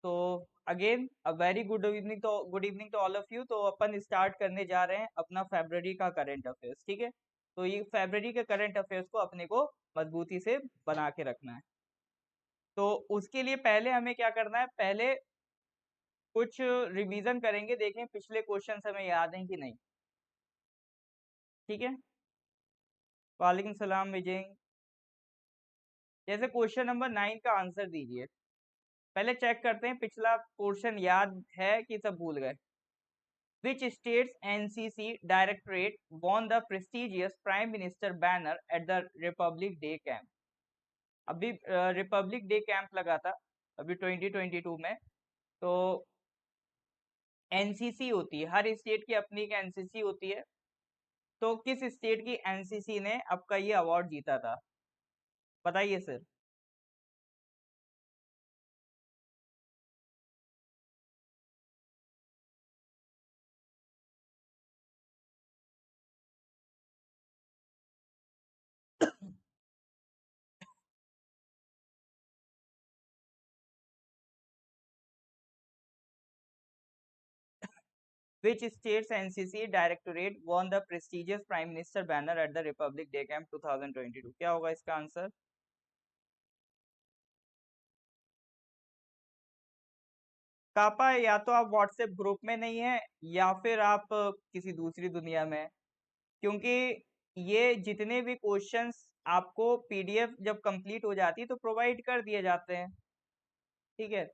तो again a very good evening to all of you. तो अपन स्टार्ट करने जा रहे हैं अपना फरवरी का करंट अफेयर्स, ठीक है। तो ये फरवरी के करंट अफेयर्स को अपने को मजबूती से बना के रखना है। तो उसके लिए पहले हमें क्या करना है, पहले कुछ रिवीजन करेंगे, देखें पिछले क्वेश्चन हमें याद हैं कि नहीं। ठीक है, वालेकुम सलाम विजय। जैसे क्वेश्चन नंबर 9 का आंसर दीजिए। पहले चेक करते हैं पिछला पोर्शन याद है कि सब भूल गए। Which state's NCC Directorate won the prestigious Prime Minister banner at the Republic Day camp? अभी रिपब्लिक डे कैंप लगा था अभी 2022 में। तो एनसीसी होती है, हर स्टेट की अपनी एक एनसीसी होती है। तो किस स्टेट की एनसीसी ने आपका ये अवार्ड जीता था, बताइए sir. Which state's NCC Directorate won the prestigious Prime Minister banner at the Republic Day Camp 2022? क्या होगा इसका आंसर? कापा या तो आप व्हाट्सएप ग्रुप में नहीं है या फिर आप किसी दूसरी दुनिया में हैं। क्योंकि ये जितने भी क्वेश्चंस आपको पीडीएफ जब कंप्लीट हो जाती है तो प्रोवाइड कर दिए जाते हैं। ठीक है,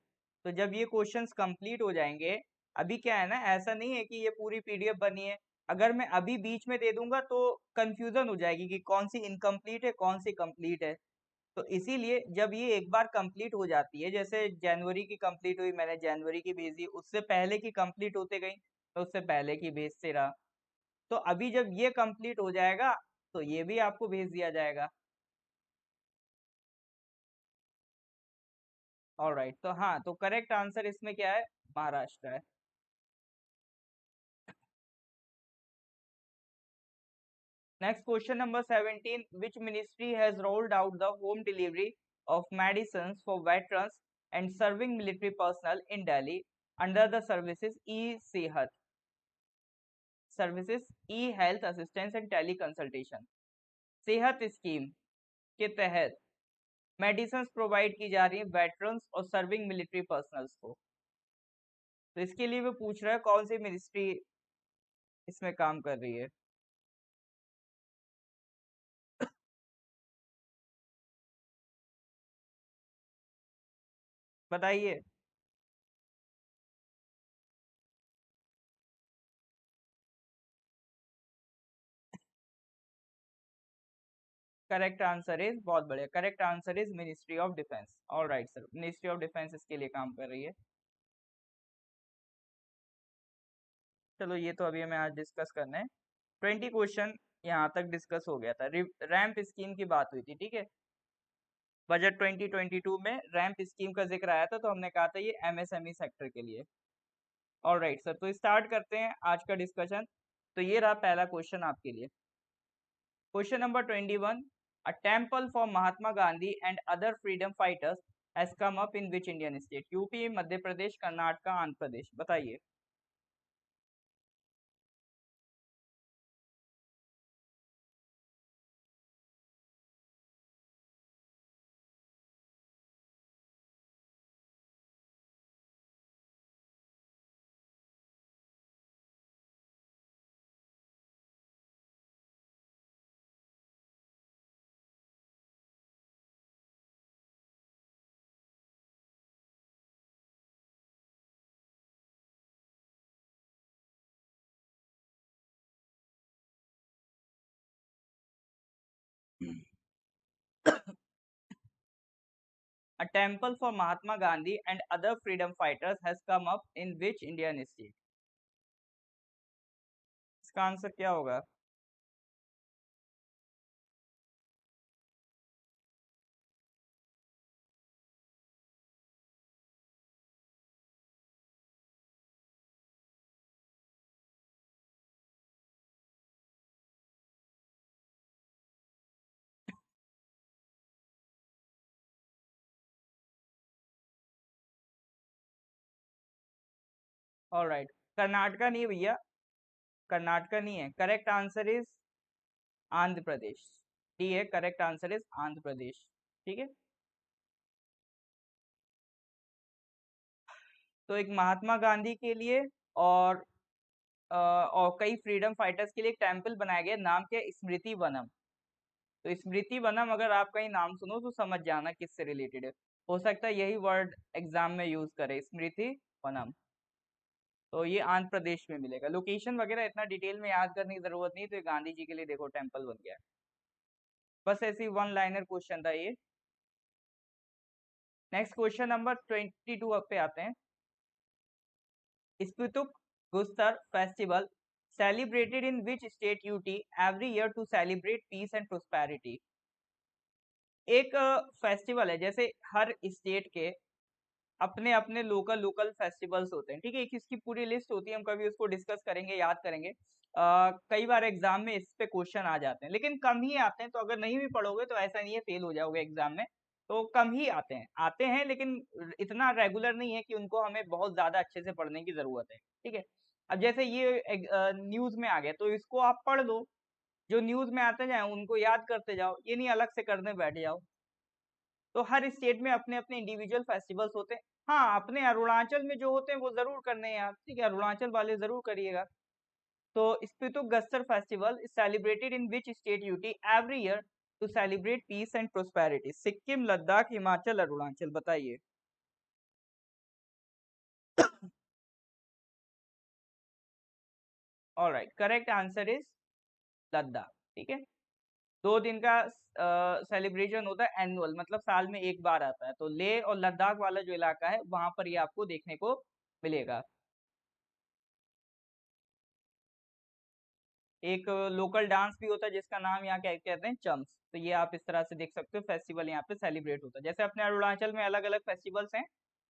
तो जब ये क्वेश्चंस कंप्लीट हो जाएंगे, अभी क्या है ना, ऐसा नहीं है कि ये पूरी पीडीएफ बनी है। अगर मैं अभी बीच में दे दूंगा तो कंफ्यूजन हो जाएगी कि कौन सी इनकम्प्लीट है कौन सी कंप्लीट है। तो इसीलिए जब ये एक बार कंप्लीट हो जाती है, जैसे जनवरी की कंप्लीट हुई, मैंने जनवरी की भेज दी, उससे पहले की कंप्लीट होते गई तो उससे पहले की भेजते रहा। तो अभी जब ये कंप्लीट हो जाएगा तो ये भी आपको भेज दिया जाएगा। ऑलराइट, तो हाँ, तो करेक्ट आंसर इसमें क्या है, महाराष्ट्र है। Next question number 17, which ministry has rolled out the home delivery of medicine for veterans and serving military personnel in Delhi under the services e Sehat, services e health assistance and teleconsultation. Sehat scheme के तहत medicine provide की जा रही है veterans और serving military personnels को। तो इसके लिए वो पूछ रहा है कौन सी मिनिस्ट्री इसमें काम कर रही है। बताइए। करेक्ट आंसर इज, बहुत बढ़िया, correct answer is ministry of defence. All right sir, ministry of defence इसके लिए काम कर रही है। चलो ये तो अभी हमें आज डिस्कस करना है। 20 क्वेश्चन यहाँ तक डिस्कस हो गया था, रैंप स्कीम की बात हुई थी, ठीक है। बजट 2022 में रैंप स्कीम का जिक्र आया था तो हमने कहा था ये एमएसएमई सेक्टर के लिए। ऑल राइट सर, तो स्टार्ट करते हैं आज का डिस्कशन। तो ये रहा पहला क्वेश्चन आपके लिए। Question number 21, a temple for Mahatma Gandhi and other freedom fighters has come up in which Indian state? UP, Madhya Pradesh, Karnataka, Andhra Pradesh, बताइए। A temple for Mahatma Gandhi and other freedom fighters has come up in which Indian state? इसका answer क्या होगा? Alright, Karnataka नहीं है भैया, कर्नाटका नहीं है, correct answer is Andhra Pradesh. D है, correct answer is Andhra Pradesh. ठीक है, तो एक महात्मा गांधी के लिए और और कई फ्रीडम फाइटर्स के लिए एक टेम्पल बनाया गया, नाम क्या है? स्मृति वनम। तो स्मृति वनम अगर आप कहीं नाम सुनो तो समझ जाना किससे रिलेटेड है। हो सकता है यही वर्ड एग्जाम में यूज करे, स्मृति वनम। तो ये आंध्र प्रदेश में मिलेगा। लोकेशन वगैरह इतना डिटेल में याद करने की जरूरत नहीं, तो ये गांधी जी के लिए देखो टेम्पल बन गया। बस ऐसी वन लाइनर क्वेश्चन था ये। नेक्स्ट क्वेश्चन नंबर 22 पे आते हैं। Spituk Gustor festival celebrated in which state UT every year to celebrate peace and prosperity। एक फेस्टिवल है, जैसे हर स्टेट के अपने अपने लोकल लोकल फेस्टिवल्स होते हैं, ठीक है, एक इसकी पूरी लिस्ट होती है, हम कभी उसको डिस्कस करेंगे, याद करेंगे। कई बार एग्जाम में इस पे क्वेश्चन आ जाते हैं, लेकिन कम ही आते हैं, तो अगर नहीं भी पढ़ोगे तो ऐसा नहीं है फेल हो जाओगे एग्जाम में। तो कम ही आते हैं लेकिन इतना रेगुलर नहीं है कि उनको हमें बहुत ज्यादा अच्छे से पढ़ने की जरूरत है। ठीक है, अब जैसे ये न्यूज में आ गया तो इसको आप पढ़ लो, जो न्यूज में आते जाए उनको याद करते जाओ, ये नहीं अलग से करने बैठ जाओ। तो हर स्टेट में अपने अपने इंडिविजुअल फेस्टिवल्स होते हैं। हाँ, अपने अरुणाचल में जो होते हैं वो जरूर करने हैं आप, ठीक है, अरुणाचल वाले जरूर करिएगा। तो Spituk Gustor festival is celebrated in which state UT every year to celebrate peace and prosperity? Sikkim, Ladakh, Himachal, Arunachal, बताइए। Alright, correct answer is Ladakh. ठीक है, 2 दिन का सेलिब्रेशन होता है, एनुअल मतलब साल में एक बार आता है। तो लेह और लद्दाख वाला जो इलाका है वहां पर ये आपको देखने को मिलेगा। एक लोकल डांस भी होता है जिसका नाम यहाँ क्या कहते हैं, चम्स। तो ये आप इस तरह से देख सकते हो, फेस्टिवल यहाँ पे सेलिब्रेट होता है। जैसे अपने अरुणाचल में अलग अलग फेस्टिवल्स हैं,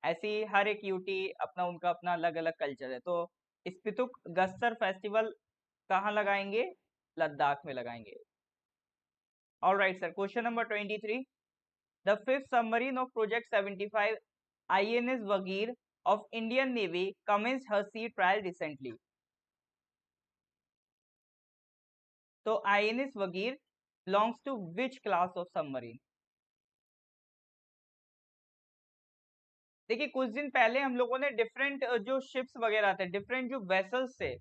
ऐसे ही हर एक यूटी अपना उनका अपना अलग अलग कल्चर है। तो स्पितुक गस्तर फेस्टिवल कहाँ लगाएंगे? लद्दाख में लगाएंगे। Alright sir, question number 23। The fifth submarine of project 75 INS Vagir of Indian Navy commenced her sea trial recently। तो INS Vagir belongs to which class of submarine? देखिए, कुछ दिन पहले हम लोगों ने डिफरेंट जो शिप्स वगैरह थे, डिफरेंट जो वेसल्स थे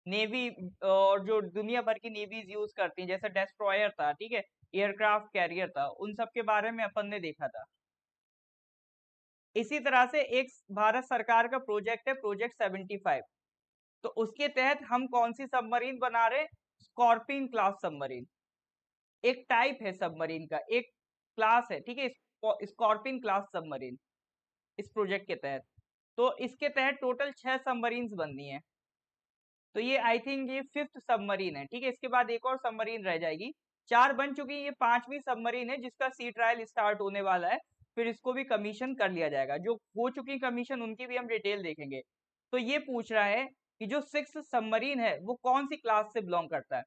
नेवी, और जो दुनिया भर की नेवीज यूज करती हैं, जैसे डेस्ट्रॉयर था, ठीक है, एयरक्राफ्ट कैरियर था, उन सब के बारे में अपन ने देखा था। इसी तरह से एक भारत सरकार का प्रोजेक्ट है, प्रोजेक्ट 75। तो उसके तहत हम कौन सी सबमरीन बना रहे हैं? Scorpene class submarine. एक टाइप है सबमरीन का, एक क्लास है, ठीक है, स्कॉर्पिन क्लास सबमरीन, इस प्रोजेक्ट के तहत। तो इसके तहत टोटल 6 सबमरीन बननी है। तो ये आई थिंक ये फिफ्थ सबमरीन है, ठीक है, इसके बाद एक और सबमरीन रह जाएगी। 4 बन चुकी है, ये 5वीं सबमरीन है जिसका सी ट्रायल स्टार्ट होने वाला है। फिर इसको भी कमीशन कर लिया जाएगा, जो हो चुकी कमीशन उनकी भी हम डिटेल देखेंगे। तो ये पूछ रहा है कि जो 6 सबमरीन है वो कौन सी क्लास से बिलोंग करता है।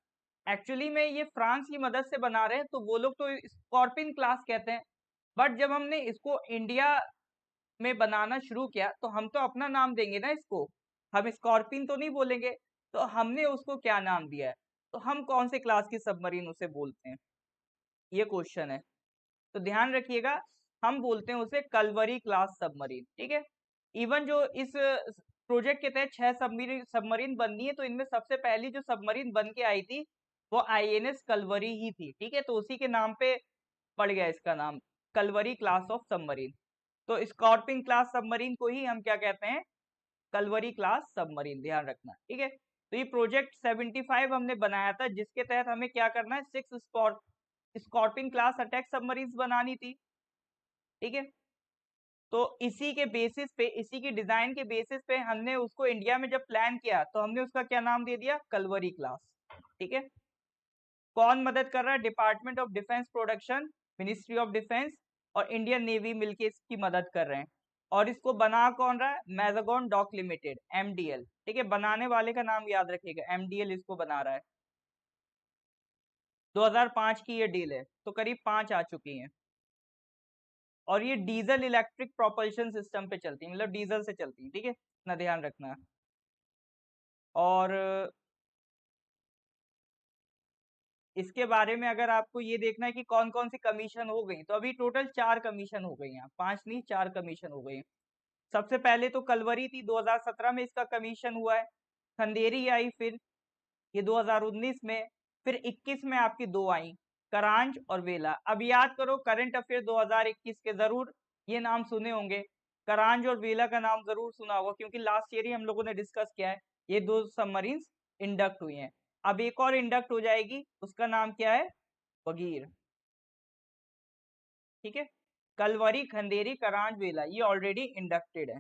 एक्चुअली में ये फ्रांस की मदद से बना रहे हैं, तो वो लोग तो स्कॉर्पिन क्लास कहते हैं। बट जब हमने इसको इंडिया में बनाना शुरू किया तो हम तो अपना नाम देंगे ना इसको, हम स्कॉर्पिन तो नहीं बोलेंगे। तो हमने उसको क्या नाम दिया है, तो हम कौन से क्लास की सबमरीन उसे बोलते हैं, ये क्वेश्चन है। तो ध्यान रखिएगा, हम बोलते हैं उसे कलवरी क्लास सबमरीन। ठीक है, इवन जो इस प्रोजेक्ट के तहत 6 सबमरीन सबमरीन बननी है, तो इनमें सबसे पहली जो सबमरीन बन के आई थी वो INS कलवरी ही थी। ठीक है, तो उसी के नाम पे पड़ गया इसका नाम, कलवरी क्लास ऑफ सबमरीन। तो स्कॉर्पिन क्लास सबमरीन को ही हम क्या कहते हैं? कलवरी क्लास सबमरीन, ध्यान रखना। ठीक है, तो ये प्रोजेक्ट 75 हमने बनाया था, जिसके तहत हमें क्या करना है, 6 स्कॉर्पिन क्लास अटैक सबमरीन बनानी थी। ठीक है, तो इसी के बेसिस पे, इसी की डिजाइन के बेसिस पे हमने उसको इंडिया में जब प्लान किया तो हमने उसका क्या नाम दे दिया, कलवरी क्लास। ठीक है, कौन मदद कर रहा है? Department of defence production, ministry of defence और इंडियन नेवी मिलके इसकी मदद कर रहे हैं। और इसको बना कौन रहा है? Mazagon dock limited, MDL। ठीक है, बनाने वाले का नाम याद रखिएगा, MDL इसको बना रहा है। 2005 की ये डील है, तो करीब 5 आ चुकी हैं। और ये डीजल इलेक्ट्रिक प्रोपल्शन सिस्टम पे चलती है, मतलब डीजल से चलती है। ठीक है, इतना ध्यान रखना। और इसके बारे में अगर आपको ये देखना है कि कौन कौन सी कमीशन हो गई, तो अभी टोटल 4 कमीशन हो गई हैं, 5 नहीं 4 कमीशन हो गई। सबसे पहले तो कलवरी थी, 2017 में इसका कमीशन हुआ है। खंदेरी आई फिर, ये 2019 में। फिर 21 में आपकी दो आई, करांज और वेला। अब याद करो करंट अफेयर 2021 के, जरूर ये नाम सुने होंगे, करांज और वेला का नाम जरूर सुना होगा, क्योंकि लास्ट ईयर ही हम लोगों ने डिस्कस किया है। ये दो सबमरीन्स इंडक्ट हुई हैं। अब एक और इंडक्ट हो जाएगी, उसका नाम क्या है, बगीर। ठीक है, कलवरी, खंदेरी, करांज, वेला ये ऑलरेडी इंडक्टेड है।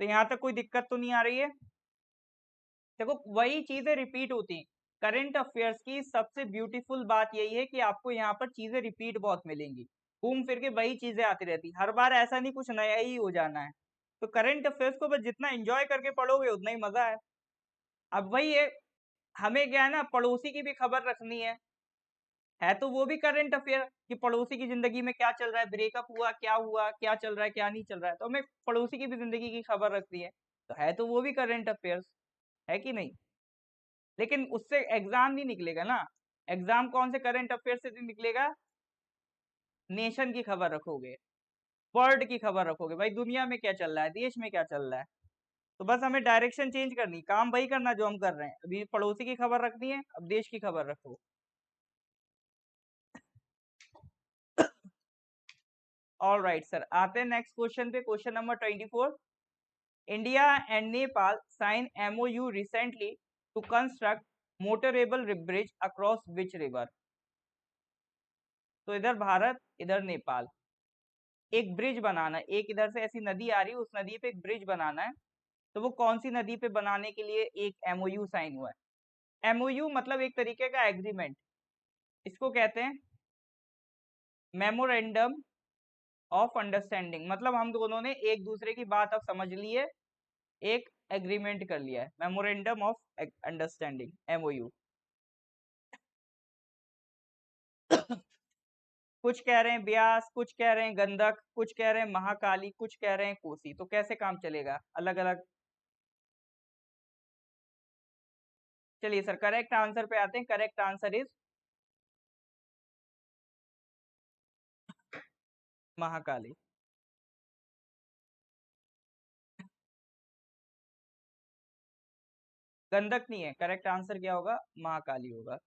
तो यहां तक कोई दिक्कत तो नहीं आ रही है। देखो वही चीजें रिपीट होती हैं। करंट अफेयर्स की सबसे ब्यूटीफुल बात यही है कि आपको यहाँ पर चीजें रिपीट बहुत मिलेंगी, घूम फिर के वही चीजें आती रहती, हर बार ऐसा नहीं कुछ नया ही हो जाना है। तो करंट अफेयर्स को बस जितना एंजॉय करके पढ़ोगे उतना ही मजा है। अब वही है, हमें क्या है ना, पड़ोसी की भी खबर रखनी है तो वो भी करंट अफेयर कि पड़ोसी की जिंदगी में क्या चल रहा है, ब्रेकअप हुआ, क्या चल रहा है, क्या नहीं चल रहा है, तो हमें पड़ोसी की भी जिंदगी की खबर रखनी है, तो है तो वो भी करंट अफेयर्स, है कि नहीं। लेकिन उससे एग्जाम नहीं निकलेगा ना। एग्जाम कौन से करंट अफेयर से निकलेगा, नेशन की खबर रखोगे, वर्ल्ड की खबर रखोगे, भाई दुनिया में क्या चल रहा है, देश में क्या चल रहा है। तो बस हमें डायरेक्शन चेंज करनी, काम वही करना जो हम कर रहे हैं, अभी पड़ोसी की खबर रखनी है, अब देश की खबर रखो। ऑल राइट सर, आते हैं नेक्स्ट क्वेश्चन पे, question number 24। India and Nepal sign MoU recently to construct motorable bridge across which river. तो इधर भारत, इधर नेपाल, एक ब्रिज बनाना है, एक इधर से ऐसी नदी आ रही है, उस नदी पे एक ब्रिज बनाना है। तो वो कौन सी नदी पे बनाने के लिए एक एमओयू साइन हुआ है। एमओयू मतलब एक तरीके का एग्रीमेंट, इसको कहते हैं मेमोरेंडम ऑफ अंडरस्टैंडिंग, मतलब हम दोनों ने एक दूसरे की बात अब समझ ली है, एक एग्रीमेंट कर लिया है, मेमोरेंडम ऑफ अंडरस्टैंडिंग, एमओयू। कुछ कह रहे हैं ब्यास, कुछ कह रहे हैं गंडक, कुछ कह रहे हैं महाकाली, कुछ कह रहे हैं कोसी, तो कैसे काम चलेगा, अलग अलग। चलिए सर करेक्ट आंसर पे आते हैं, correct answer is Mahakali. Gandak नहीं है, करेक्ट आंसर क्या होगा, महाकाली होगा।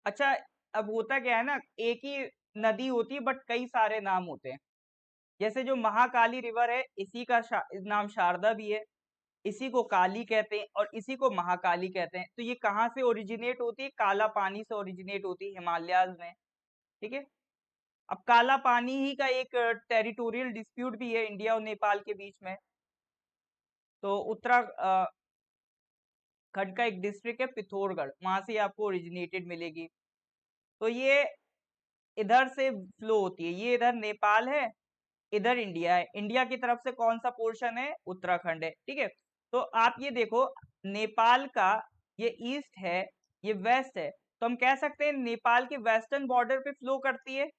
अच्छा, अब होता क्या है ना, एक ही नदी होती है बट कई सारे नाम होते हैं। जैसे जो महाकाली रिवर है, इसी का नाम शारदा भी है, इसी को काली कहते हैं और इसी को महाकाली कहते हैं। तो ये कहाँ से ओरिजिनेट होती है, काला पानी से ओरिजिनेट होती है, हिमालयाज में। ठीक है, अब काला पानी ही का एक टेरिटोरियल डिस्प्यूट भी है इंडिया और नेपाल के बीच में। तो खंड का एक डिस्ट्रिक्ट है पिथौरगढ़, वहां से आपको ओरिजिनेटेड मिलेगी। तो ये इधर से फ्लो होती है, ये इधर नेपाल है, इधर इंडिया है। इंडिया की तरफ से कौन सा पोर्शन है, उत्तराखंड है। ठीक है, तो आप ये देखो, नेपाल का ये ईस्ट है, ये वेस्ट है, तो हम कह सकते हैं नेपाल के वेस्टर्न बॉर्डर पे फ्लो करती है,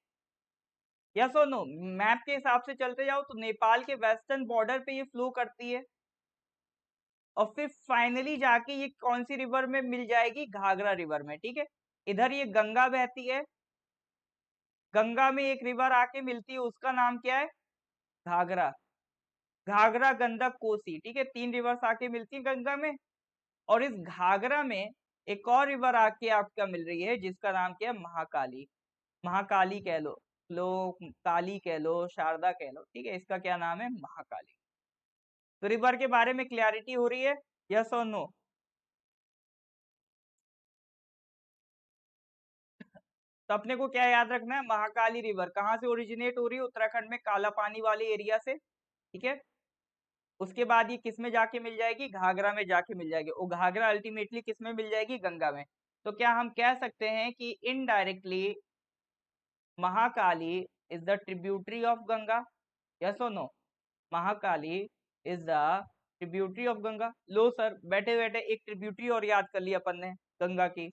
यस और नो। मैप के हिसाब से चलते जाओ तो नेपाल के वेस्टर्न बॉर्डर पे ये फ्लो करती है, और फिर फाइनली जाके ये कौन सी रिवर में मिल जाएगी, घाघरा रिवर में। ठीक है, इधर ये गंगा बहती है, गंगा में एक रिवर आके मिलती है, उसका नाम क्या है, घाघरा। घाघरा, गंडक, कोसी, ठीक है, 3 रिवर्स आके मिलती है गंगा में। और इस घाघरा में एक और रिवर आके आपका मिल रही है, जिसका नाम क्या है, महाकाली। महाकाली कह लो काली कह लो, शारदा कह लो, ठीक है, इसका क्या नाम है, महाकाली। तो रिवर के बारे में क्लैरिटी हो रही है, यस और नो। तो अपने को क्या याद रखना है, महाकाली रिवर कहाँ से ओरिजिनेट हो रही है, उत्तराखंड में काला पानी वाले एरिया से। ठीक है, उसके बाद ये किस में जाके मिल जाएगी, घाघरा में जाके मिल जाएगी, और घाघरा अल्टीमेटली किस में मिल जाएगी, गंगा में। तो क्या हम कह सकते हैं कि indirectly Mahakali is the tributary of Ganga, yes और no. Mahakali is the tributary of Ganga. लो सर, बैठे बैठे एक ट्रिब्यूटरी और याद कर ली अपन ने, गंगा की।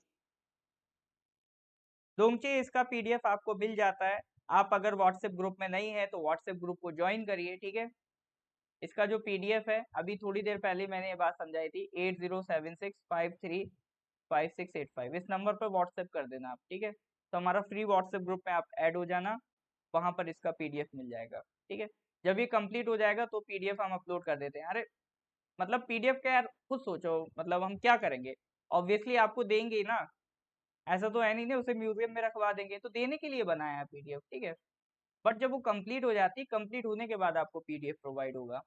दोमचे इसका पीडीएफ आपको मिल जाता है, आप अगर व्हाट्सएप ग्रुप में नहीं है तो व्हाट्सएप ग्रुप को ज्वाइन करिए, ठीक है। इसका जो पीडीएफ है, अभी थोड़ी देर पहले मैंने ये बात समझाई थी, 8076535685, इस नंबर पर व्हाट्सएप कर देना आप, ठीक है। तो हमारा फ्री व्हाट्सएप ग्रुप में आप ऐड हो जाना, वहां पर इसका पीडीएफ मिल जाएगा, ठीक है। जब ये कंप्लीट हो जाएगा तो पीडीएफ हम अपलोड कर देते हैं। अरे मतलब पीडीएफ का यार खुद सोचो, मतलब हम क्या करेंगे, ऑब्वियसली आपको देंगे ही ना, ऐसा तो है नहीं ना उसे म्यूजियम में रखवा देंगे, तो देने के लिए बनाया है पीडीएफ, ठीक है। बट जब वो कंप्लीट हो जाती है, कंप्लीट होने के बाद आपको पीडीएफ प्रोवाइड होगा।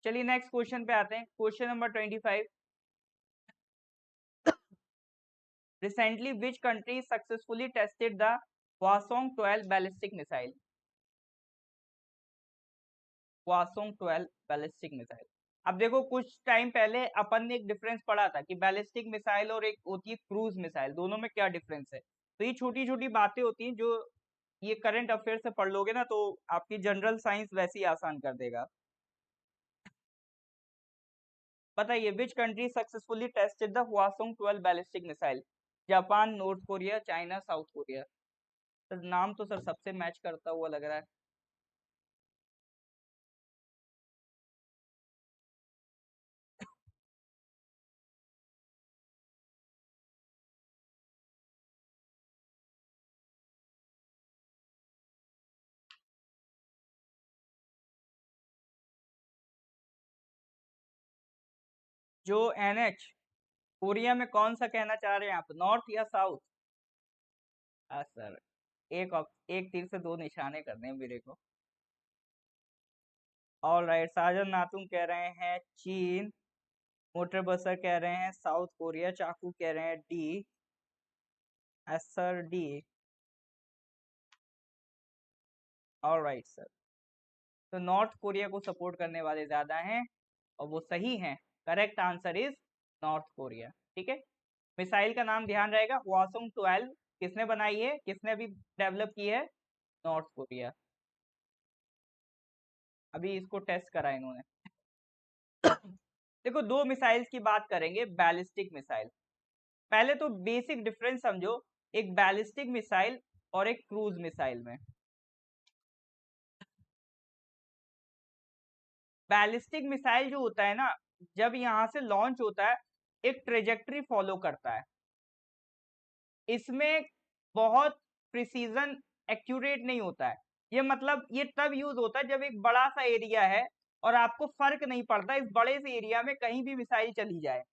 चलिए नेक्स्ट क्वेश्चन पे आते हैं, question number 25। Recently which country successfully tested the Hwasong 12 ballistic missile? Hwasong 12 ballistic missile. अब देखो कुछ टाइम पहले अपन ने एक डिफरेंस पढ़ा था कि बैलिस्टिक मिसाइल और एक होती है क्रूज मिसाइल, दोनों में क्या डिफरेंस है। तो ये छोटी छोटी बातें होती हैं जो ये करंट अफेयर से पढ़ लोगे ना, तो आपकी जनरल साइंस वैसे ही आसान कर देगा। बताइए, which country successfully tested the Hwasong 12 ballistic missile? Japan, north Korea, China, south Korea. Sir नाम तो सर सबसे मैच करता हुआ लग रहा है। जो एनएच, कोरिया में कौन सा कहना चाह रहे हैं आप, नॉर्थ या साउथ? हाँ सर, एक तीर से दो निशाने करने हैं मेरे को। ऑल राइट, साजन नातुंग कह रहे हैं चीन, मोटर बसर कह रहे हैं साउथ कोरिया, चाकू कह रहे हैं D. Sir D. All right sir, तो नॉर्थ कोरिया को सपोर्ट करने वाले ज्यादा हैं और वो सही हैं। Correct answer is north Korea, ठीक है। मिसाइल का नाम ध्यान रहेगा, Hwasong 12 किसने बनाई है, किसने अभी डेवलप की है? North Korea. अभी इसको टेस्ट करा इन्होंने। देखो दो मिसाइल्स की बात करेंगे, बैलिस्टिक मिसाइल। पहले तो बेसिक डिफरेंस समझो, एक बैलिस्टिक मिसाइल और एक क्रूज मिसाइल में। बैलिस्टिक मिसाइल जो होता है ना, जब यहां से लॉन्च होता है, एक ट्रेजेक्ट्री फॉलो करता है। इसमें बहुत प्रिसीजन एक्यूरेट नहीं होता है। ये मतलब ये तब यूज होता है जब एक बड़ा सा एरिया है और आपको फर्क नहीं पड़ता इस बड़े से एरिया में कहीं भी मिसाइल चली जाए,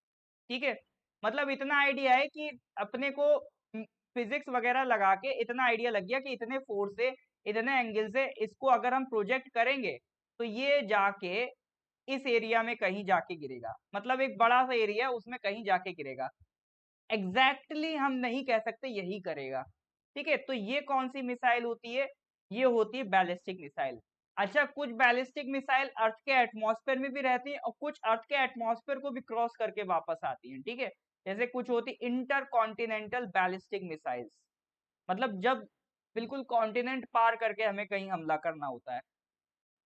ठीक है। मतलब इतना आइडिया है कि अपने को फिजिक्स वगैरह लगा के इतना आइडिया लग गया कि इतने फोर्स से, इतने एंगल से इसको अगर हम प्रोजेक्ट करेंगे तो ये जाके इस एरिया में कहीं जाके गिरेगा, मतलब एक बड़ा सा एरिया है उसमें कहीं जाके गिरेगा। एग्जैक्टली हम नहीं कह सकते यही करेगा, ठीक है। तो ये कौन सी मिसाइल होती है? ये होती है बैलिस्टिक मिसाइल। अच्छा, कुछ बैलिस्टिक मिसाइल अर्थ के एटमॉस्फेयर में भी रहती हैं और कुछ अर्थ के एटमॉस्फेयर को भी क्रॉस करके वापस आती हैं, ठीक है। जैसे कुछ होती इंटर कॉन्टिनेंटल बैलिस्टिक मिसाइल्स, मतलब जब बिल्कुल कॉन्टिनेंट पार करके हमें कहीं हमला करना होता है।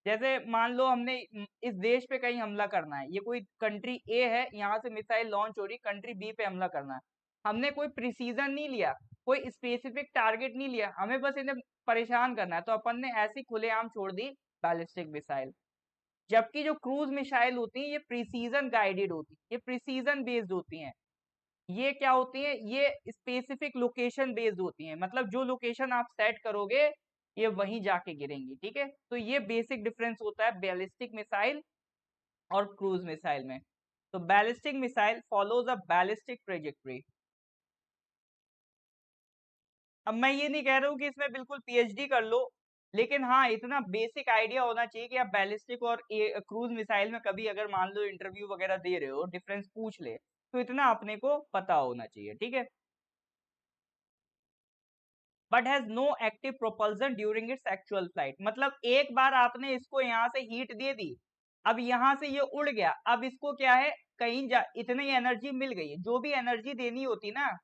जैसे मान लो हमने इस देश पे कहीं हमला करना है, ये कोई कंट्री ए है, यहाँ से मिसाइल लॉन्च हो रही, कंट्री बी पे हमला करना है। हमने कोई प्रिसीजन नहीं लिया, कोई स्पेसिफिक टारगेट नहीं लिया, हमें बस इन्हें परेशान करना है, तो अपन ने ऐसी खुलेआम छोड़ दी बैलिस्टिक मिसाइल। जबकि जो क्रूज मिसाइल होती है ये प्रिसीजन गाइडेड होती है, ये प्रिसीजन बेस्ड होती हैं। ये क्या होती है, ये स्पेसिफिक लोकेशन बेस्ड होती हैं, मतलब जो लोकेशन आप सेट करोगे ये वहीं जाके गिरेंगी, ठीक है। तो ये बेसिक डिफरेंस होता है बैलिस्टिक मिसाइल और क्रूज मिसाइल में। तो ballistic missile follows a ballistic trajectory. अब मैं ये नहीं कह रहा हूँ कि इसमें बिल्कुल पीएचडी कर लो, लेकिन हाँ इतना बेसिक आइडिया होना चाहिए कि आप बैलिस्टिक और क्रूज मिसाइल में कभी अगर मान लो इंटरव्यू वगैरह दे रहे हो, डिफरेंस पूछ ले, तो इतना अपने को पता होना चाहिए, ठीक है। But has no active propulsion during its actual flight, मतलब एक बार आपने इसको यहाँ से हीट दे दी, अब यहाँ से ये उड़ गया, अब इसको क्या है, कहीं जा इतनी एनर्जी मिल गई है, जो भी एनर्जी देनी होती ना,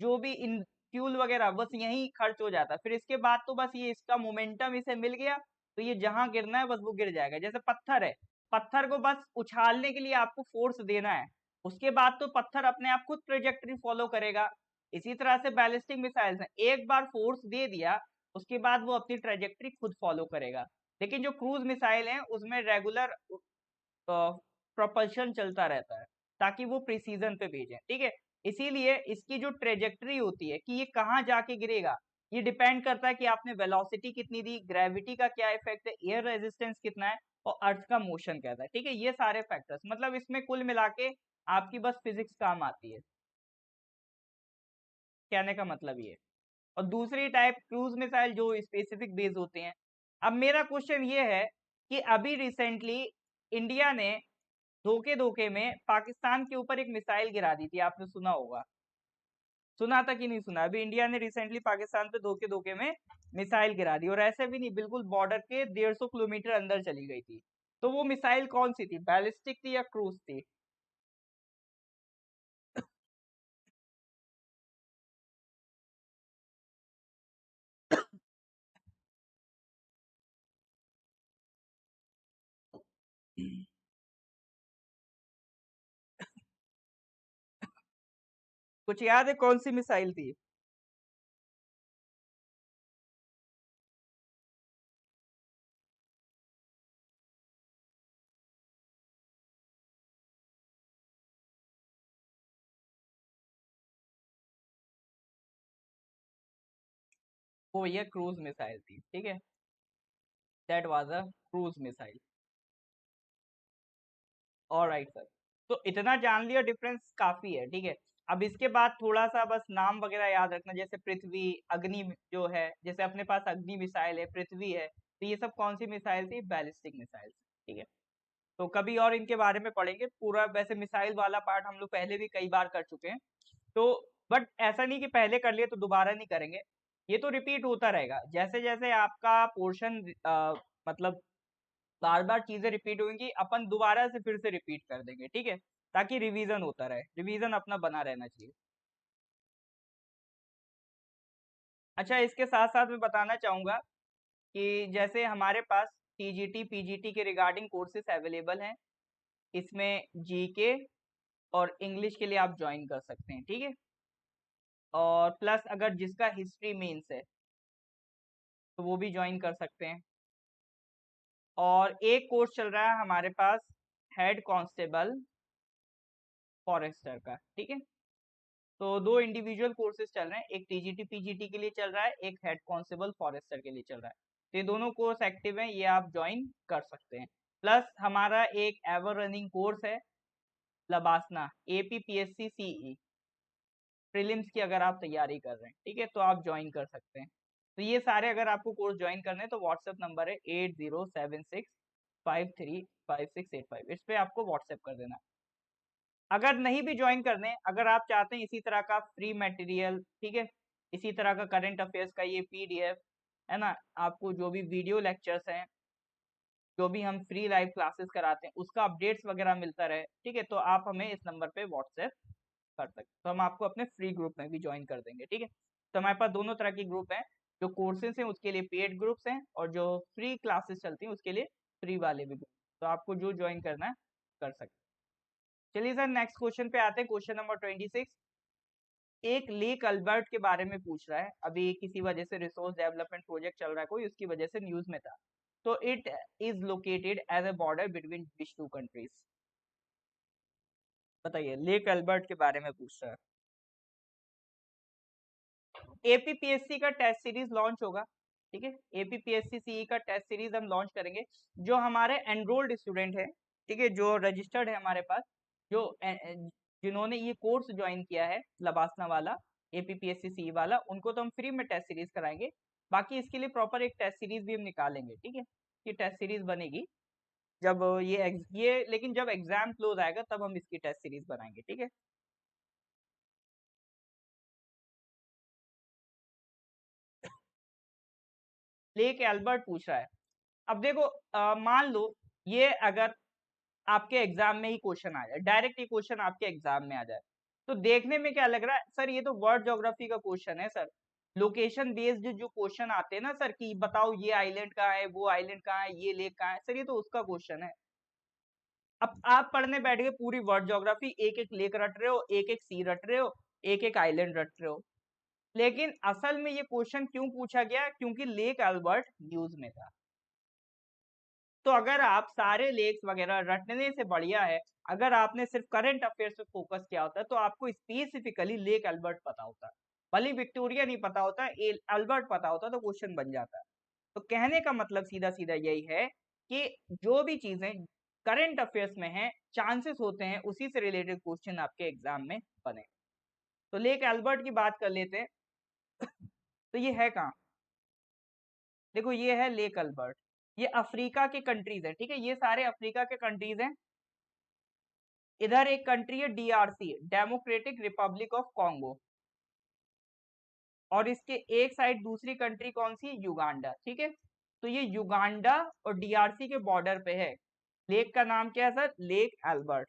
जो भी इन फ्यूल वगैरह बस यही खर्च हो जाता है, फिर इसके बाद तो बस ये इसका मोमेंटम इसे मिल गया, तो ये जहां गिरना है बस वो गिर जाएगा। जैसे पत्थर है, पत्थर को बस उछालने के लिए आपको फोर्स देना है, उसके बाद तो पत्थर अपने आप खुद ट्रेजेक्टरी फॉलो करेगा। इसी तरह से बैलिस्टिक मिसाइल्स हैं, एक बार फोर्स दे दिया उसके बाद वो अपनी ट्रेजेक्टरी खुद फॉलो करेगा। लेकिन जो क्रूज मिसाइल हैं उसमें रेगुलर प्रोपल्शन चलता रहता है ताकि वो प्रिसीजन पे भेजें, ठीक है। इसीलिए इसकी जो ट्रेजेक्टरी होती है कि ये कहाँ जाके गिरेगा, ये डिपेंड करता है कि आपने वेलोसिटी कितनी दी, ग्रेविटी का क्या इफेक्ट है, एयर रेजिस्टेंस कितना है और अर्थ का मोशन कैसा है, ठीक है। ये सारे फैक्टर्स, मतलब इसमें कुल मिला के आपकी बस फिजिक्स काम आती है, कहने का मतलब ये। और दूसरी टाइप क्रूज मिसाइल जो स्पेसिफिक बेस होते हैं। अब मेरा क्वेश्चन ये है कि अभी रिसेंटली इंडिया ने धोखे धोखे में पाकिस्तान के ऊपर एक मिसाइल गिरा दी थी, आपने सुना होगा, सुना था कि नहीं सुना? अभी इंडिया ने रिसेंटली पाकिस्तान पे धोखे धोखे में मिसाइल गिरा दी, और ऐसे भी नहीं, बिल्कुल बॉर्डर के 150 किलोमीटर अंदर चली गई थी। तो वो मिसाइल कौन सी थी, बैलिस्टिक थी या क्रूज थी? कुछ याद है कौन सी मिसाइल थी? वो ये क्रूज मिसाइल थी, ठीक है। That was a cruise missile. Alright sir, तो इतना जान लिया, डिफरेंस काफी है, ठीक है। अब इसके बाद थोड़ा सा बस नाम वगैरह याद रखना, जैसे पृथ्वी, अग्नि जो है, जैसे अपने पास अग्नि मिसाइल है, पृथ्वी है, तो ये सब कौन सी मिसाइल थी, बैलिस्टिक मिसाइल, ठीक है। तो कभी और इनके बारे में पढ़ेंगे पूरा, वैसे मिसाइल वाला पार्ट हम लोग पहले भी कई बार कर चुके हैं। तो बट ऐसा नहीं कि पहले कर लिए तो दोबारा नहीं करेंगे, ये तो रिपीट होता रहेगा, जैसे जैसे आपका पोर्शन मतलब बार बार चीजें रिपीट होंगी, अपन दोबारा से फिर से रिपीट कर देंगे, ठीक है, ताकि रिवीजन होता रहे, रिवीजन अपना बना रहना चाहिए। अच्छा, इसके साथ साथ मैं बताना चाहूंगा कि जैसे हमारे पास टीजीटी पीजीटी के रिगार्डिंग कोर्सेज अवेलेबल हैं, इसमें जीके और इंग्लिश के लिए आप ज्वाइन कर सकते हैं, ठीक है। और प्लस अगर जिसका हिस्ट्री मेंस है तो वो भी ज्वाइन कर सकते हैं। और एक कोर्स चल रहा है हमारे पास, हेड कांस्टेबल फॉरेस्टर का, ठीक है। तो दो इंडिविजुअल कोर्सेज चल रहे हैं, एक टीजीटी पीजीटी के लिए चल रहा है, एक हेड कांस्टेबल फॉरेस्टर के लिए चल रहा है। तो ये दोनों कोर्स एक्टिव हैं, ये आप ज्वाइन कर सकते हैं। प्लस हमारा एक एवर रनिंग कोर्स है, लबासना एपीपीएससी सीई प्रीलिम्स की अगर आप तैयारी कर रहे हैं, ठीक है, तो आप ज्वाइन कर सकते हैं। तो ये सारे अगर आपको कोर्स ज्वाइन करने हैं तो व्हाट्सएप नंबर है 8076535685, इस पे आपको व्हाट्सएप कर देना। अगर नहीं भी ज्वाइन करने, अगर आप चाहते हैं इसी तरह का फ्री मटेरियल, ठीक है, इसी तरह का करंट अफेयर्स का ये पीडीएफ है ना, आपको जो भी वीडियो लेक्चर्स हैं, जो भी हम फ्री लाइव क्लासेस कराते हैं उसका अपडेट्स वगैरह मिलता रहे, ठीक है, तो आप हमें इस नंबर पे व्हाट्सएप कर सकते, तो हम आपको अपने फ्री ग्रुप में भी ज्वाइन कर देंगे, ठीक है। तो हमारे पास दोनों तरह की ग्रुप हैं, जो कोर्सेज हैं उसके लिए पेड ग्रुप्स हैं, और जो फ्री क्लासेस चलती हैं उसके लिए फ्री वाले भी ग्रुप, तो आपको जो ज्वाइन करना है कर सकते हैं। चलिए सर, नेक्स्ट क्वेश्चन पे आते हैं, क्वेश्चन नंबर 26। एक लेक अल्बर्ट के बारे में पूछ रहा है, अभी किसी वजह से रिसोर्स डेवलपमेंट प्रोजेक्ट चल रहा है कोई, उसकी वजह से न्यूज में था। तो it is located as a border between which two countries? बताइए, लेक अल्बर्ट के बारे में पूछ रहा है। एपीपीएससी का टेस्ट सीरीज लॉन्च होगा, ठीक है, एपीपीएससी सीई का टेस्ट सीरीज हम लॉन्च करेंगे। जो हमारे एनरोल्ड स्टूडेंट है, ठीक है, जो रजिस्टर्ड है हमारे पास, जो जिन्होंने ये कोर्स ज्वाइन किया है लबासना वाला, एपीपीएससी सीई वाला, उनको तो हम फ्री में टेस्ट सीरीज कराएंगे। बाकी इसके लिए प्रॉपर एक टेस्ट सीरीज भी हम निकालेंगे, ठीक है, ये टेस्ट सीरीज बनेगी जब ये लेकिन जब एग्जाम क्लोज आएगा तब हम इसकी टेस्ट सीरीज बनाएंगे, ठीक है। लेक एल्बर्ट पूछ रहा है। अब देखो, मान लो ये अगर आपके एग्जाम में ही क्वेश्चन आ जाए, डायरेक्ट ही क्वेश्चन आपके एग्जाम में आ जाए, तो देखने में क्या लग रहा है सर, ये तो वर्ल्ड ज्योग्राफी का क्वेश्चन है सर। लोकेशन बेस्ड जो क्वेश्चन आते हैं ना सर, कि बताओ ये आइलैंड कहाँ है, वो आइलैंड कहाँ है, ये लेक कहाँ है, सर ये तो उसका क्वेश्चन है। अब आप पढ़ने बैठ गए पूरी वर्ल्ड ज्योग्राफी, एक एक लेक रट रहे हो, एक एक सी रट रहे हो, एक एक आइलैंड रट रहे हो। लेकिन असल में ये क्वेश्चन क्यों पूछा गया? क्योंकि लेक अल्बर्ट न्यूज में था। तो अगर आप सारे लेक्स वगैरह रटने से बढ़िया है अगर आपने सिर्फ करंट अफेयर्स पे फोकस किया होता तो आपको स्पेसिफिकली लेक अल्बर्ट पता होता। भले विक्टोरिया नहीं पता होता, अल्बर्ट पता होता तो क्वेश्चन बन जाता। तो कहने का मतलब सीधा सीधा यही है कि जो भी चीजें करंट अफेयर्स में है चांसेस होते हैं उसी से रिलेटेड क्वेश्चन आपके एग्जाम में बने। तो लेक अल्बर्ट की बात कर लेते हैं। तो ये है कहाँ? देखो ये है लेक अल्बर्ट, ये अफ्रीका के कंट्रीज है, ठीक है, ये सारे अफ्रीका के कंट्रीज हैं। इधर एक कंट्री है DRC, democratic Republic of Congo, और इसके एक साइड दूसरी कंट्री कौन सी? युगांडा, ठीक है। तो ये युगांडा और डीआरसी के बॉर्डर पे है। लेक का नाम क्या है सर? Lake Albert.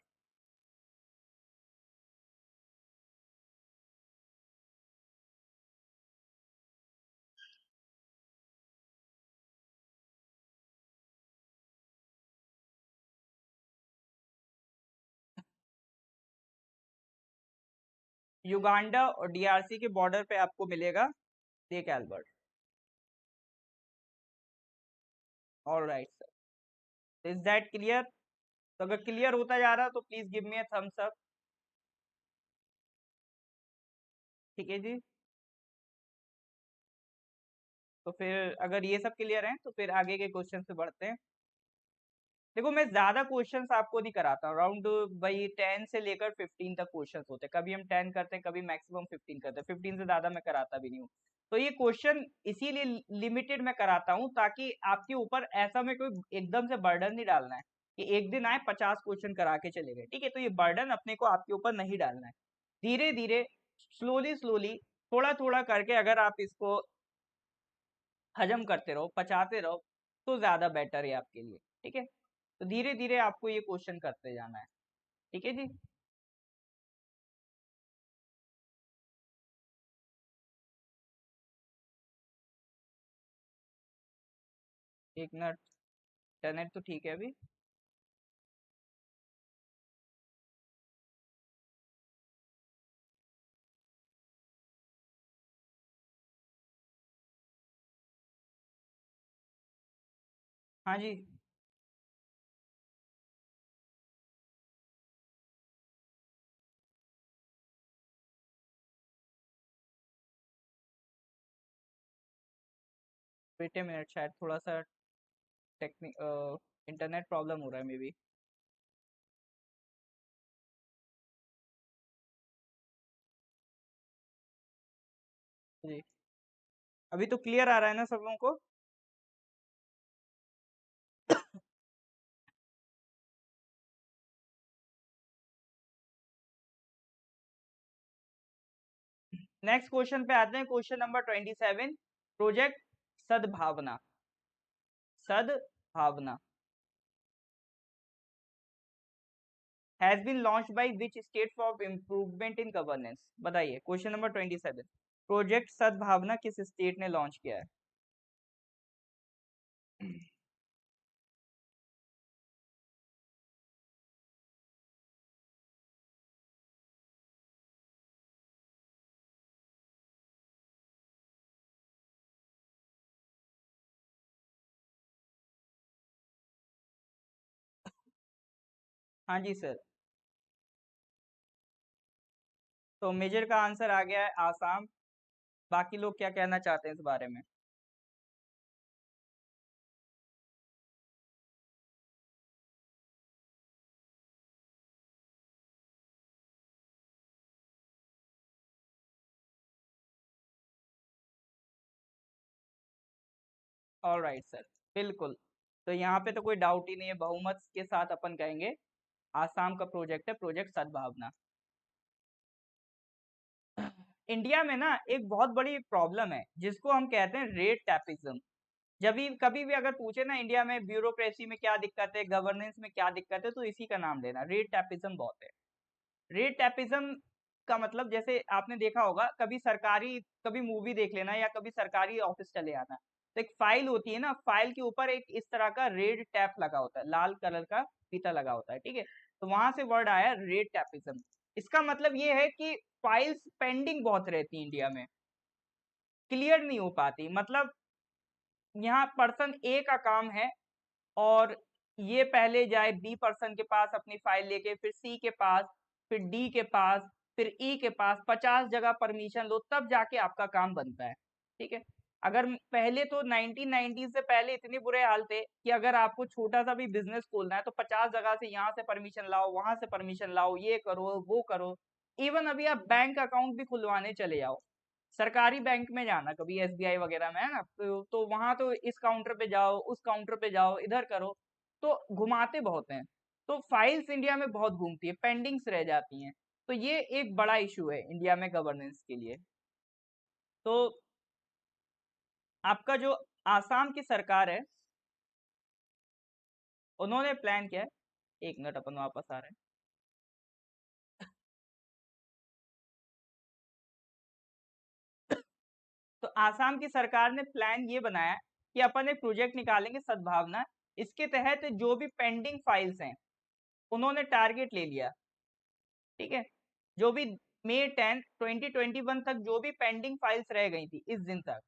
युगांडा और डीआरसी के बॉर्डर पे आपको मिलेगा lake Albert. Alright sir, is that clear? तो अगर क्लियर होता जा रहा तो please give me a thumbs up. ठीक है जी। तो फिर अगर ये सब क्लियर है तो फिर आगे के क्वेश्चन से बढ़ते हैं। देखो मैं ज्यादा क्वेश्चंस आपको नहीं कराता, अराउंड भाई 10 से लेकर 15 तक क्वेश्चंस होते हैं, कभी हम 10 करते हैं, कभी मैक्सिमम 15 करते हैं, 15 से ज्यादा मैं कराता भी नहीं हूँ। तो ये क्वेश्चन इसीलिए लिमिटेड मैं कराता हूँ ताकि आपके ऊपर ऐसा में कोई एकदम से बर्डन नहीं डालना है कि एक दिन आए 50 क्वेश्चन करा के चले गए, ठीक है। तो ये बर्डन अपने को आपके ऊपर नहीं डालना है। धीरे धीरे, स्लोली स्लोली, थोड़ा थोड़ा करके अगर आप इसको हजम करते रहो, पचाते रहो, तो ज्यादा बेटर है आपके लिए, ठीक है। तो धीरे धीरे आपको ये क्वेश्चन करते जाना है, ठीक है जी। एक मिनट, इंटरनेट तो ठीक है अभी। हाँ जी। वेट ए मिनट, शायद थोड़ा सा टेक्निक इंटरनेट प्रॉब्लम हो रहा है मे बी। जी, अभी तो क्लियर आ रहा है ना सब लोगों को? नेक्स्ट क्वेश्चन पे आते हैं, question number 27। Project Sadbhavana, Sadbhavana has been launched by which state for improvement in governance? बताइए क्वेश्चन नंबर 27, प्रोजेक्ट सद्भावना किस स्टेट ने लॉन्च किया है? हाँ जी सर। तो मेजर का आंसर आ गया है आसाम। बाकी लोग क्या कहना चाहते हैं इस बारे में? ऑल राइट सर, बिल्कुल। तो यहाँ पे तो कोई डाउट ही नहीं है, बहुमत के साथ अपन कहेंगे आसाम का प्रोजेक्ट है प्रोजेक्ट सद्भावना। इंडिया में ना एक बहुत बड़ी प्रॉब्लम है जिसको हम कहते हैं रेट टैपिज्म। जब भी कभी भी अगर पूछे ना इंडिया में ब्यूरोक्रेसी में क्या दिक्कत है, गवर्नेंस में क्या दिक्कत है, तो इसी का नाम लेना, रेट टैपिज्म बहुत है। रेट टैपिज्म का मतलब जैसे आपने देखा होगा, कभी सरकारी, कभी मूवी देख लेना या कभी सरकारी ऑफिस चले आना, तो एक फाइल होती है ना, फाइल के ऊपर एक इस तरह का रेड टैप लगा होता है, लाल कलर का फीता लगा होता है, ठीक है। तो वहां से वर्ड आया रेड टैपिज्म। इसका मतलब ये है कि फाइल्स पेंडिंग बहुत रहती है इंडिया में, क्लियर नहीं हो पाती। मतलब यहाँ पर्सन ए का काम है और ये पहले जाए बी पर्सन के पास अपनी फाइल लेके, फिर सी के पास, फिर डी के पास, फिर ई के पास, 50 जगह परमिशन लो तब जाके आपका काम बनता है, ठीक है। अगर पहले तो 1990 से पहले इतने बुरे हाल थे कि अगर आपको छोटा सा भी बिजनेस खोलना है तो 50 जगह से यहाँ से परमिशन लाओ, वहां से परमिशन लाओ, ये करो वो करो। इवन अभी आप बैंक अकाउंट भी खुलवाने चले जाओ, सरकारी बैंक में जाना कभी एसबीआई वगैरह में है ना, तो वहां तो इस काउंटर पे जाओ, उस काउंटर पे जाओ, इधर करो, तो घुमाते बहुत हैं। तो फाइल्स इंडिया में बहुत घूमती है, पेंडिंग्स रह जाती हैं। तो ये एक बड़ा इशू है इंडिया में गवर्नेंस के लिए। तो आपका जो आसाम की सरकार है, उन्होंने प्लान किया है, एक मिनट अपन वापस आ रहे हैं। तो आसाम की सरकार ने प्लान ये बनाया कि अपन एक प्रोजेक्ट निकालेंगे सद्भावना। इसके तहत जो भी पेंडिंग फाइल्स हैं उन्होंने टारगेट ले लिया, ठीक है। जो भी मई 10 2021 तक जो भी पेंडिंग फाइल्स रह गई थी इस दिन तक,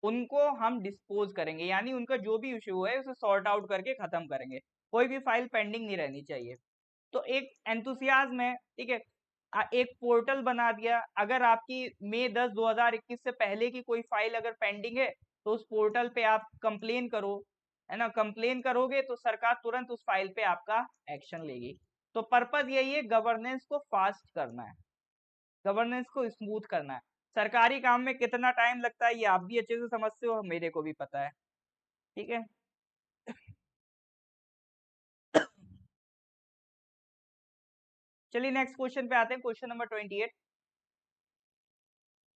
उनको हम डिस्पोज करेंगे, यानी उनका जो भी इशू है उसे सॉर्ट आउट करके खत्म करेंगे। कोई भी फाइल पेंडिंग नहीं रहनी चाहिए। तो एक एंथुसियाज्म है, ठीक है। एक पोर्टल बना दिया, अगर आपकी मई 10 2021 से पहले की कोई फाइल अगर पेंडिंग है तो उस पोर्टल पे आप कंप्लेन करो, है ना। कंप्लेन करोगे तो सरकार तुरंत उस फाइल पे आपका एक्शन लेगी। तो पर्पज यही है, गवर्नेंस को फास्ट करना है, गवर्नेंस को स्मूथ करना है। सरकारी काम में कितना टाइम लगता है ये आप भी अच्छे से समझते हो, मेरे को भी पता है, ठीक है। चलिए नेक्स्ट क्वेश्चन पे आते हैं, क्वेश्चन नंबर 28।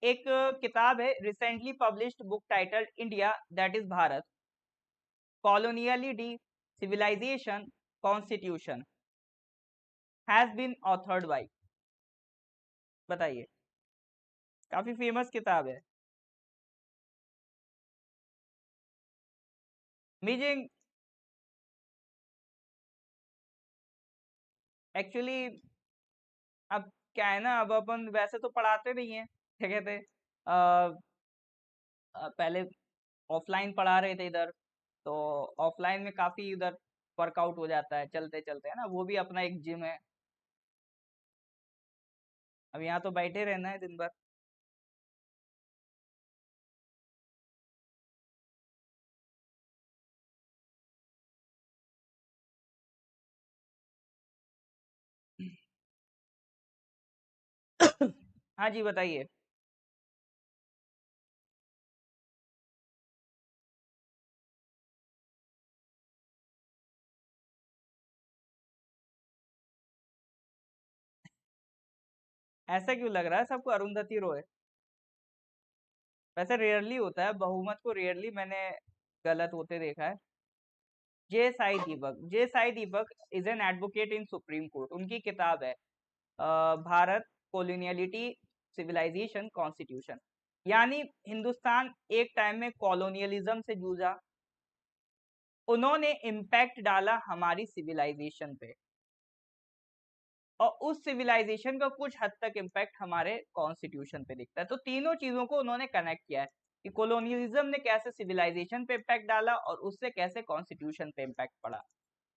एक किताब है recently published book title India that is Bharat, coloniality, civilisation, constitution, has been authored by. बताइए, काफी फेमस किताब है। मीजिंग एक्चुअली अब क्या है ना, अब अपन वैसे तो पढ़ाते नहीं है, क्या कहते हैं, पहले ऑफलाइन पढ़ा रहे थे इधर, तो ऑफलाइन में काफी उधर वर्कआउट हो जाता है चलते चलते, है ना, वो भी अपना एक जिम है। अब यहाँ तो बैठे रहना है दिन भर। हाँ जी बताइए। ऐसा क्यों लग रहा है सबको अरुंधति रॉय? वैसे रेयरली होता है, बहुमत को रेयरली मैंने गलत होते देखा है। J Sai Deepak, J Sai Deepak is an advocate in supreme court, उनकी किताब है भारत, कॉलोनियलिटी, सिविलाइजेशन, कॉन्स्टिट्यूशन। यानी हिंदुस्तान एक टाइम में कॉलोनियलिज्म से जूझा, उन्होंने इम्पैक्ट डाला हमारी सिविलाइजेशन पे, और उस सिविलाइजेशन का कुछ हद तक इम्पैक्ट हमारे कॉन्स्टिट्यूशन पे दिखता है। तो तीनों चीजों को उन्होंने कनेक्ट किया है कि कोलोनियलिज्म ने कैसे सिविलाइजेशन पे इम्पैक्ट डाला और उससे कैसे कॉन्स्टिट्यूशन पे इम्पैक्ट पड़ा।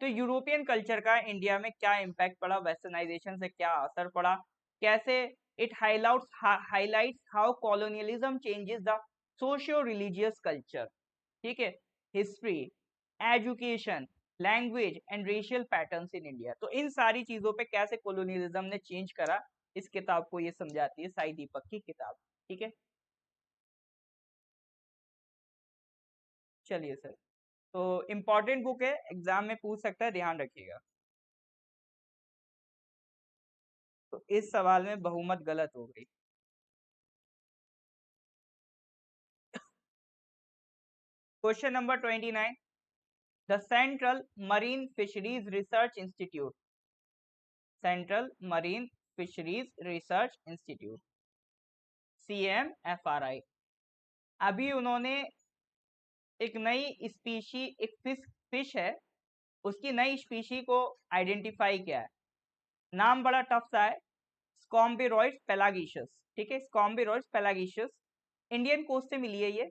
तो यूरोपियन कल्चर का इंडिया में क्या इम्पैक्ट पड़ा, वेस्टर्नाइजेशन से क्या असर पड़ा, कैसे it highlights how colonialism changes the socio religious culture, ठीक है, history, education, language and racial patterns in India. तो इन सारी चीजों पे कैसे कॉलोनियलिज्म ने चेंज करा, इस किताब को ये समझाती है, साई दीपक की किताब, ठीक है। चलिए सर, तो इम्पोर्टेंट बुक है, एग्जाम में पूछ सकता है, ध्यान रखिएगा। तो इस सवाल में बहुमत गलत हो गई। Question number 29, the central marine fisheries research institute, central marine fisheries research institute, CMFRI, अभी उन्होंने एक नई स्पीशी, एक फिश है, उसकी नई स्पीशी को आइडेंटिफाई किया है। नाम बड़ा टफ सा है, स्कॉम्बिरॉइड्स पेलागिशियस। ठीक है, स्कॉम्बिरॉइड्स पेलागिशियस, इंडियन कोस्ट से मिली है ये।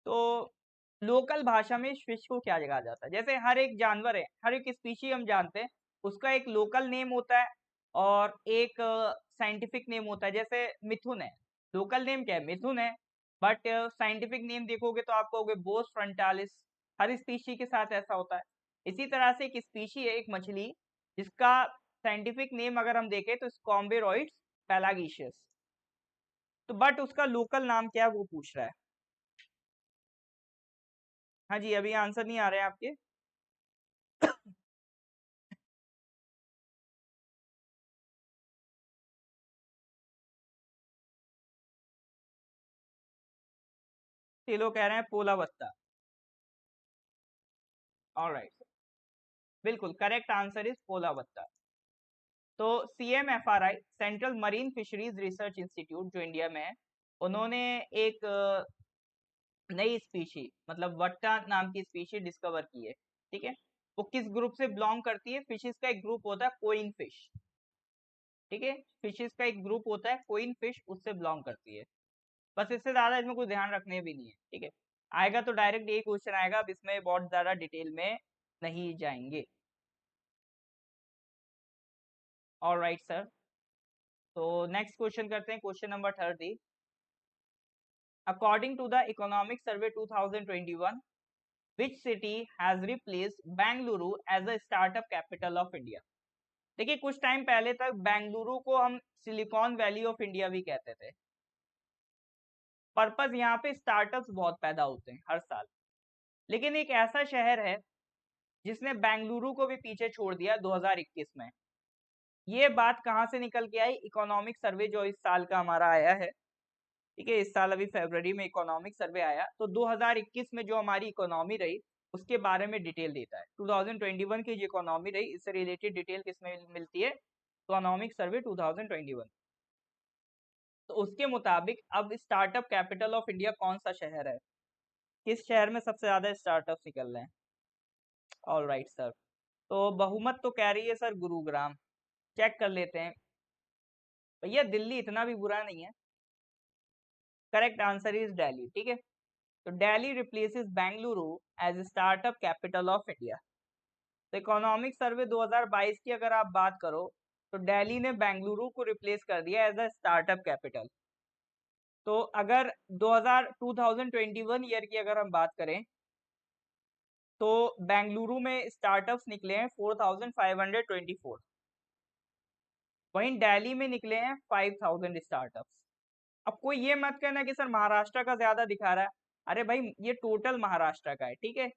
तो लोकल भाषा में फिश को क्या कहा जाता है? जैसे हर एक जानवर है, हर एक स्पीशी हम जानते हैं, उसका एक लोकल नेम होता है और एक साइंटिफिक नेम होता है। जैसे मिथुन है, लोकल नेम क्या है? मिथुन है, बट साइंटिफिक नेम देखोगे तो आप कहोगे बोस फ्रंटालिस। हर स्पीशी के साथ ऐसा होता है। इसी तरह से एक स्पीशी है, एक मछली, जिसका साइंटिफिक नेम अगर हम देखें तो स्कॉम्बेरॉइड्स पेलागिशियस। तो बट उसका लोकल नाम क्या है वो पूछ रहा है। हाँ जी, अभी आंसर नहीं आ रहे हैं आपके। ये लोग कह रहे हैं पोलावत्ता। ऑलराइट, बिल्कुल करेक्ट आंसर इज पोलावत्ता। तो CMFRI, central marine fisheries research institute, जो इंडिया में है, उन्होंने एक नई स्पीशी, मतलब वट्टा नाम की स्पीशी डिस्कवर की है। ठीक है, वो किस ग्रुप से बिलोंग करती है? फिशेस का एक ग्रुप होता है कोइन फिश। ठीक है, फिशेस का एक ग्रुप होता है कोइन फिश, उससे बिलोंग करती है। बस, इससे ज्यादा इसमें कुछ ध्यान रखने भी नहीं है। ठीक है, आएगा तो डायरेक्ट यही क्वेश्चन आएगा, अब इसमें बहुत ज्यादा डिटेल में नहीं जाएंगे। ऑलराइट सर, तो नेक्स्ट क्वेश्चन करते हैं, question number 30। According to the economic survey 2021, which city has replaced Bengaluru as a startup capital of India? देखिए, कुछ टाइम पहले तक बेंगलुरु को हम सिलिकॉन वैली ऑफ इंडिया भी कहते थे। पर्पस यहाँ पे स्टार्टअप्स बहुत पैदा होते हैं हर साल। लेकिन एक ऐसा शहर है जिसने बेंगलुरु को भी पीछे छोड़ दिया 2021 में। ये बात कहाँ से निकल के आई? इकोनॉमिक सर्वे जो इस साल का हमारा आया है। ठीक है, इस साल अभी फरवरी में इकोनॉमिक सर्वे आया, तो 2021 में जो हमारी इकोनॉमी रही उसके बारे में डिटेल देता है। 2021 की जो इकोनॉमी रही, इससे रिलेटेड डिटेल किसमें मिलती है? Economic survey 2021। तो उसके मुताबिक अब स्टार्टअप कैपिटल ऑफ इंडिया कौन सा शहर है? किस शहर में सबसे ज्यादा स्टार्टअप निकल रहे हैं? ऑल राइट सर, तो बहुमत तो कह रही है सर गुरुग्राम। चेक कर लेते हैं। भैया, दिल्ली इतना भी बुरा नहीं है। Correct answer is Delhi. ठीक है, तो Delhi replaces Bengaluru as startup capital of India. तो इकोनॉमिक सर्वे 2022 की अगर आप बात करो तो दिल्ली ने बेंगलुरु को रिप्लेस कर दिया एज अ स्टार्टअप कैपिटल। तो अगर 2021 ईयर की अगर हम बात करें तो बेंगलुरु में स्टार्टअप्स निकले हैं 4524। वहीं दिल्ली में निकले हैं 5000 स्टार्टअप्स। अब कोई ये मत कहना कि सर महाराष्ट्र का ज्यादा दिखा रहा है। अरे भाई, ये टोटल महाराष्ट्र का है। ठीक है,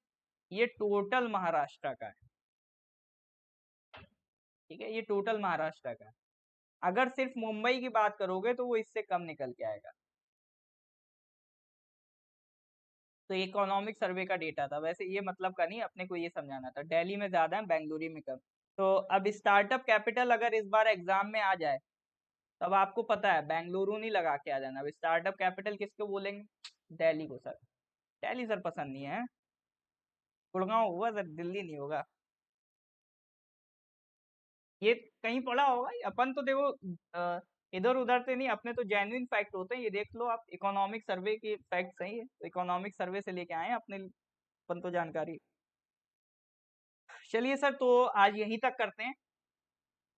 ये टोटल महाराष्ट्र का है। ठीक है, ये टोटल महाराष्ट्र का है। अगर सिर्फ मुंबई की बात करोगे तो वो इससे कम निकल के आएगा। तो इकोनॉमिक सर्वे का डेटा था, वैसे ये मतलब का नहीं, अपने को ये समझाना था। दिल्ली में ज्यादा है, बेंगलुरु में कम। तो अब स्टार्टअप कैपिटल अगर इस बार एग्जाम में आ जाए, तब आपको पता है बेंगलुरु नहीं लगा के आ जाना। अब स्टार्टअप कैपिटल किसको बोलेंगे? दिल्ली को सर। दिल्ली सर पसंद नहीं है। गुड़गांव होगा सर, दिल्ली नहीं होगा। ये कहीं पढ़ा होगा, अपन तो देखो इधर उधर से नहीं, अपने तो जेन्युइन फैक्ट होते हैं। ये देख लो आप, इकोनॉमिक सर्वे के फैक्ट सही है, तो इकोनॉमिक सर्वे से लेके आए हैं अपने, अपन तो जानकारी। चलिए सर, तो आज यहीं तक करते हैं।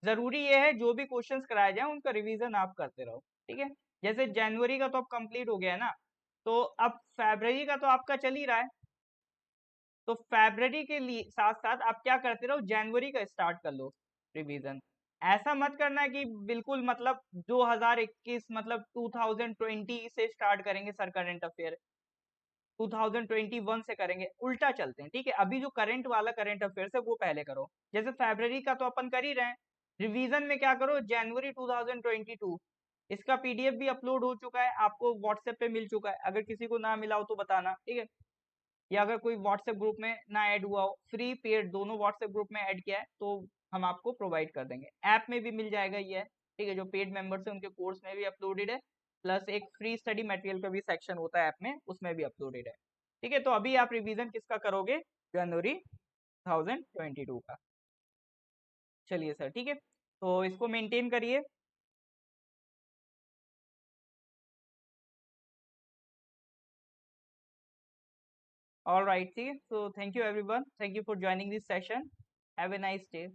जरूरी ये है जो भी क्वेश्चंस कराए जाए उनका रिवीजन आप करते रहो। ठीक है, जैसे जनवरी का तो अब कंप्लीट हो गया है ना, तो अब फरवरी का तो आपका चल ही रहा है। तो फरवरी के लिए साथ साथ आप क्या करते रहो, जनवरी का स्टार्ट कर लो रिवीजन। ऐसा मत करना कि बिल्कुल मतलब 2021 मतलब 2020 से स्टार्ट करेंगे सर करंट अफेयर, 2021 से करेंगे, उल्टा चलते हैं। ठीक है, अभी जो करंट वाला करंट अफेयर है वो पहले करो। जैसे फरवरी का तो अपन कर ही रहे हैं, रिवीजन में क्या करो, जनवरी 2022, इसका पीडीएफ भी अपलोड हो चुका है, आपको व्हाट्सएप पे मिल चुका है। अगर किसी को ना मिला हो तो बताना। ठीक है, या अगर कोई व्हाट्सएप ग्रुप में ना ऐड हुआ हो, फ्री पेड दोनों व्हाट्सएप ग्रुप में ऐड किया है तो हम आपको प्रोवाइड कर देंगे। ऐप में भी मिल जाएगा ये है। ठीक है, जो पेड मेंबर्स है उनके कोर्स में भी अपलोडेड है, प्लस एक फ्री स्टडी मटेरियल का भी सेक्शन होता है ऐप में, उसमें भी अपलोडेड है। ठीक है, तो अभी आप रिवीजन किसका करोगे, जनवरी 2022 का। चलिए सर, ठीक है, तो इसको मेंटेन करिए। ऑल राइट, ठीक है, so thank you everyone, thank you for joining this session, have a nice day.